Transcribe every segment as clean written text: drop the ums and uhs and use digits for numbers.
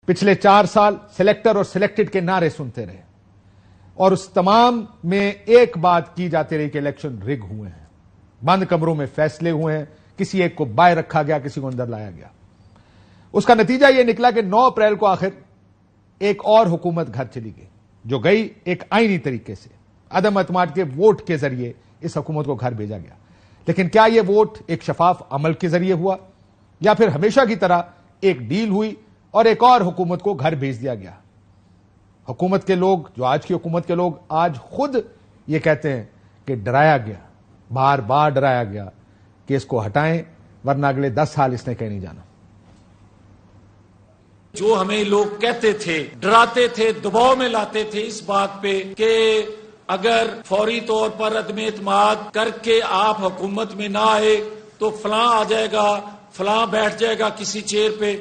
पिछले 4 साल सिलेक्टर और सिलेक्टेड के नारे सुनते रहे और उस तमाम में एक बात की जाती रही कि इलेक्शन रिग हुए हैं, बंद कमरों में फैसले हुए हैं, किसी एक को बाहर रखा गया, किसी को अंदर लाया गया। उसका नतीजा यह निकला कि 9 अप्रैल को आखिर एक और हुकूमत घर चली गई, जो गई एक आईनी तरीके से, अदम अतमाद के वोट के जरिए इस हुकूमत को घर भेजा गया। लेकिन क्या यह वोट एक शफाफ अमल के जरिए हुआ या फिर हमेशा की तरह एक डील हुई और एक और हुकूमत को घर भेज दिया गया? हुकूमत के लोग, जो आज की हुकूमत के लोग, आज खुद ये कहते हैं कि डराया गया, बार बार डराया गया कि इसको हटाएं वरना अगले 10 साल इसने कहीं नहीं जाना। जो हमें लोग कहते थे, डराते थे, दबाव में लाते थे इस बात पे कि अगर फौरी तौर पर अदम एतमाद करके आप हुकूमत में ना आए तो फलां आ जाएगा, फलां बैठ जाएगा किसी चेयर पे,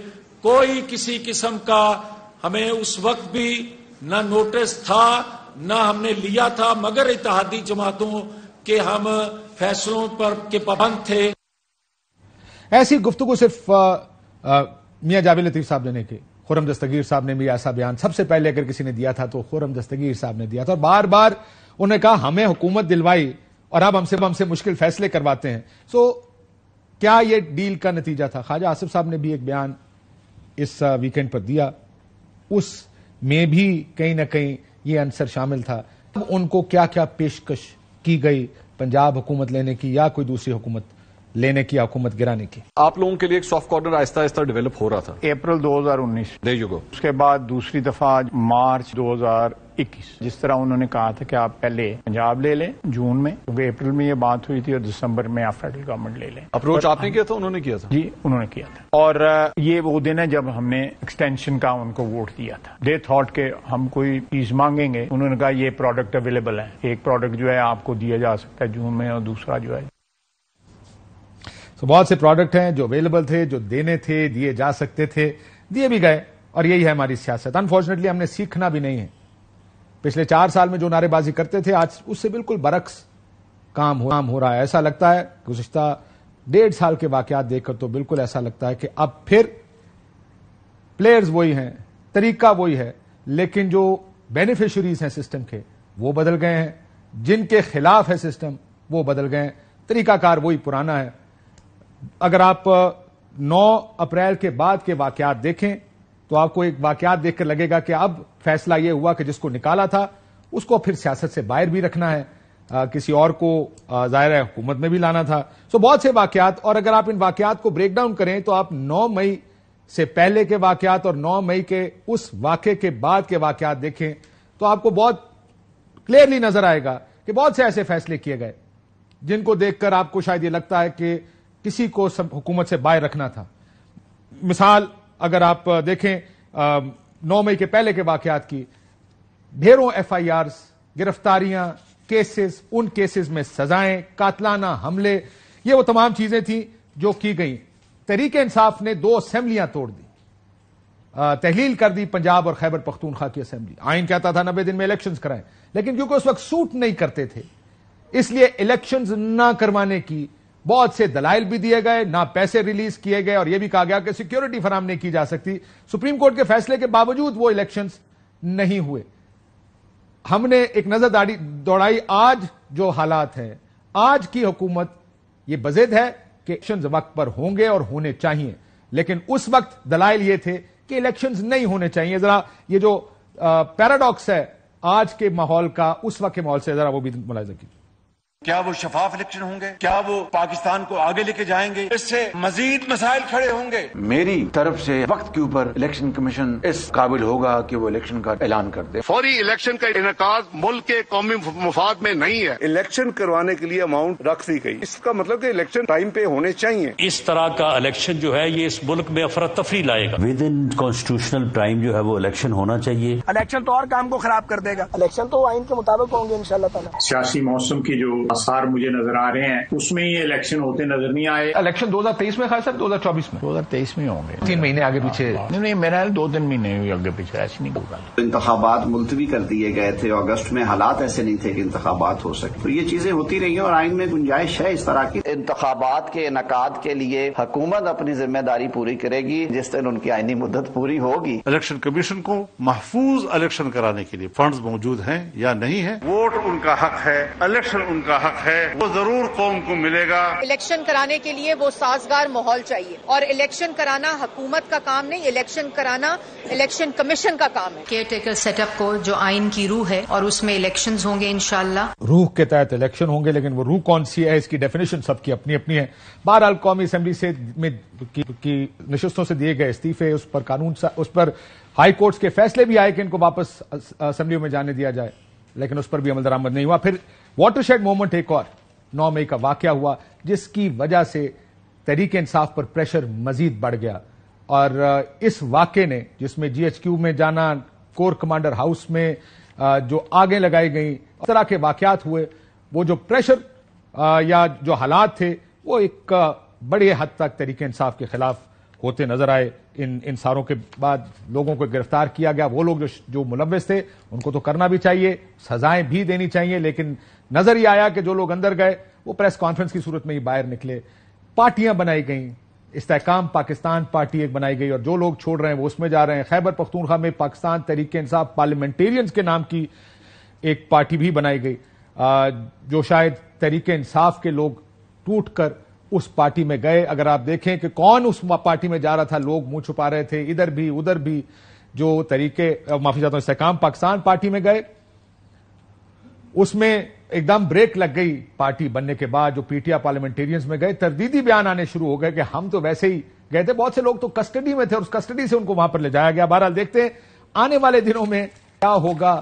कोई किसी किस्म का हमें उस वक्त भी न नोटिस था न हमने लिया था, मगर इत्तेहादी जमातों के हम फैसलों पर के पाबंद थे। ऐसी गुफ्तगू सिर्फ मियां जावेद लतीफ साहब ने नहीं की, खुर्रम दस्तगीर साहब ने भी ऐसा बयान सबसे पहले अगर किसी ने दिया था तो खुर्रम दस्तगीर साहब ने दिया था और बार बार उन्होंने कहा हमें हुकूमत दिलवाई और अब हमसे मुश्किल फैसले करवाते हैं। सो क्या यह डील का नतीजा था? ख्वाजा आसिफ साहब ने भी एक बयान इस वीकेंड पर दिया, उसमें भी कहीं ना कहीं यह आंसर शामिल था। उनको क्या क्या पेशकश की गई पंजाब हुकूमत लेने की या कोई दूसरी हुकूमत लेने की, हुकूमत गिराने की? आप लोगों के लिए एक soft corner Aahista Aahista develop हो रहा था। अप्रैल 2019 देयर यू गो। उसके बाद दूसरी दफा मार्च 2021, जिस तरह उन्होंने कहा था कि आप पहले पंजाब ले लें जून में, क्योंकि अप्रैल में ये बात हुई थी और दिसंबर में आप फेडरल गवर्नमेंट ले लें। अप्रोच आपने किया था, उन्होंने किया था? जी, उन्होंने किया था। और ये वो दिन है जब हमने एक्सटेंशन का उनको वोट दिया था। दे थॉट के हम कोई चीज मांगेंगे, उन्होंने कहा ये प्रोडक्ट अवेलेबल है, एक प्रोडक्ट जो है आपको दिया जा सकता है जून में और दूसरा जो है। तो बहुत से प्रोडक्ट हैं जो अवेलेबल थे, जो देने थे, दिए जा सकते थे, दिए भी गए और यही है हमारी सियासत। अनफॉर्चुनेटली हमने सीखना भी नहीं है। पिछले 4 साल में जो नारेबाजी करते थे आज उससे बिल्कुल बरक्स काम हो रहा है। ऐसा लगता है गुज़िश्ता 1.5 साल के वाकयात देखकर तो बिल्कुल ऐसा लगता है कि अब फिर प्लेयर्स वही हैं, तरीका वही है, लेकिन जो बेनिफिशरीज हैं सिस्टम के वो बदल गए हैं, जिनके खिलाफ है सिस्टम वो बदल गए हैं, तरीकाकार वही पुराना है। अगर आप 9 अप्रैल के बाद के वाकयात देखें तो आपको एक वाकयात देखकर लगेगा कि अब फैसला यह हुआ कि जिसको निकाला था उसको फिर सियासत से बाहर भी रखना है, किसी और को जाहिर है हुकूमत में भी लाना था। सो बहुत से वाकयात, और अगर आप इन वाकयात को ब्रेक डाउन करें तो आप 9 मई से पहले के वाकयात और 9 मई के उस वाकये के बाद के वाकयात देखें तो आपको बहुत क्लियरली नजर आएगा कि बहुत से ऐसे फैसले किए गए जिनको देखकर आपको शायद ये लगता है कि किसी को हुकूमत से बाहर रखना था। मिसाल अगर आप देखें 9 मई के पहले के वाकयात की, ढेरों FIRs, गिरफ्तारियां, केसेस, उन केसेस में सजाएं, कातलाना हमले, ये वो तमाम चीजें थी जो की गई। तहरीक इंसाफ ने 2 असेंबलियां तोड़ दी, तहलील कर दी पंजाब और खैबर पख्तूनख्वा की असेंबली। आइन कहता था 90 दिन में इलेक्शंस कराएं, लेकिन क्योंकि उस वक्त सूट नहीं करते थे इसलिए इलेक्शंस ना करवाने की बहुत से दलाइल भी दिए गए, ना पैसे रिलीज किए गए और यह भी कहा गया कि सिक्योरिटी फराम नहीं की जा सकती। सुप्रीम कोर्ट के फैसले के बावजूद वो इलेक्शंस नहीं हुए। हमने एक नजर दौड़ाई, आज जो हालात हैं, आज की हुकूमत ये बज़िद है कि इलेक्शंस वक्त पर होंगे और होने चाहिए, लेकिन उस वक्त दलाइल ये थे कि इलेक्शंस नहीं होने चाहिए। जरा ये जो पैराडॉक्स है आज के माहौल का उस वक्त के माहौल से, जरा वो भी मुलाहिजा कीजिए। क्या वो शफाफ इलेक्शन होंगे? क्या वो पाकिस्तान को आगे लेके जाएंगे? इससे मजीद मसाइल खड़े होंगे। मेरी तरफ से वक्त के ऊपर इलेक्शन कमीशन इस काबिल होगा कि वो इलेक्शन का ऐलान कर दे। फौरी इलेक्शन का इनेकाद मुल्क के कौमी मुफाद में नहीं है। इलेक्शन करवाने के लिए अमाउंट रख दी गई, इसका मतलब कि इलेक्शन टाइम पे होने चाहिए। इस तरह का इलेक्शन जो है ये इस मुल्क में अफरा तफरी लाएगा। विद इन कॉन्स्टिट्यूशनल टाइम जो है वो इलेक्शन होना चाहिए। इलेक्शन तो और काम को खराब कर देगा। इलेक्शन तो आइन के मुताबिक होंगे इंशाल्लाह ताला। सियासी मौसम की जो آثار مجھے نظر آ رہے ہیں، اس میں یہ الیکشن ہوتے نظر نہیں آئے۔ الیکشن 2023 میں خاص صاحب 2024 میں 2023 میں ہوں گے، 3 مہینے آگے پیچھے۔ نہیں میرا 2-3 مہینے ہوئے آگے پیچھے، ایسے نہیں ہوگا۔ انتخابات ملتوی کر دیے گئے تھے، اگست میں حالات ایسے نہیں تھے کہ انتخابات ہو سکے، تو یہ چیزیں ہوتی رہی ہیں اور آئین میں گنجائش ہے اس طرح کی۔ انتخابات کے انعقاد کے لیے حکومت اپنی ذمہ داری پوری کرے گی جس دن ان کی آئینی مدت پوری ہوگی۔ الیکشن کمیشن کو محفوظ الیکشن کرانے کے لیے فنڈز موجود ہیں یا نہیں ہیں، ووٹ ان کا حق ہے، الیکشن ان کا حق ہے، وہ ضرور قوم کو ملے گا۔ الیکشن کرانے کے لیے وہ سازگار ماحول چاہیے، اور الیکشن کرانا حکومت کا کام نہیں، الیکشن کرانا الیکشن کمیشن کا کام ہے۔ کیئر ٹیکر سیٹ اپ کو جو آئین کی روح ہے اور اس میں الیکشنز ہوں گے انشاءاللہ۔ روح کے تحت الیکشن ہوں گے، لیکن وہ روح کون سی ہے اس کی ڈیفینیشن سب کی اپنی اپنی ہے۔ بہرحال قومی اسمبلی سے کی نشستوں سے دیے گئے استعفے، اس پر ہائی کورٹس کے فیصلے بھی آئے کہ ان کو واپس اسمبلیوں میں جانے دیا جائے، لیکن اس پر بھی عمل درآمد نہیں ہوا۔ پھر واٹر شیڈ موومنٹ ایک اور 9 مئی کا واقعہ ہوا جس کی وجہ سے تحریک انصاف پر پریشر مزید بڑھ گیا، اور اس واقعے نے جس میں GHQ میں جانا، کور کمانڈر ہاؤس میں جو آگیں لگائی گئیں، اس طرح کے واقعات ہوئے، وہ جو پریشر یا جو حالات تھے وہ ایک بڑے حد تک تحریک انصاف کے خلاف ہوتے نظر آئے۔ ان ساروں کے بعد لوگوں کو گرفتار کیا گیا، وہ لوگ جو ملوث تھے ان کو تو کرنا بھی چاہیے، سزائیں بھی دینی چاہیے، لیکن نظر یہ آیا کہ جو لوگ اندر گئے وہ پریس کانفرنس کی صورت میں ہی باہر نکلے۔ پارٹیاں بنائی گئیں، استحکام پاکستان پارٹی ایک بنائی گئی، اور جو لوگ چھوڑ رہے ہیں وہ اس میں جا رہے ہیں۔ خیبر پختونخوا میں پاکستان تحریک انصاف پارلیمنٹیرینز کے نام کی ایک پارٹی بھی بنائی گئی، جو شاید تحریک انصاف کے لوگ ٹوٹ کر اس پارٹی میں گئے۔ اگر آپ دیکھیں کہ کون اس پارٹی میں جا رہا تھا، لوگ منہ چھپا رہے تھے ادھر بھی ادھر بھی، جو استحکام پاکستان پارٹی میں گئے اس میں ایک دم بریک لگ گئی پارٹی بننے کے بعد۔ جو PTI پارلیمنٹیرینز میں گئے، تردیدی بیان آنے شروع ہو گئے کہ ہم تو ویسے ہی گئے تھے، بہت سے لوگ تو کسٹڈی میں تھے اور اس کسٹڈی سے ان کو وہاں پر لے جایا گیا۔ بہرحال دیکھتے ہیں آنے والے دنوں میں کیا ہوگا۔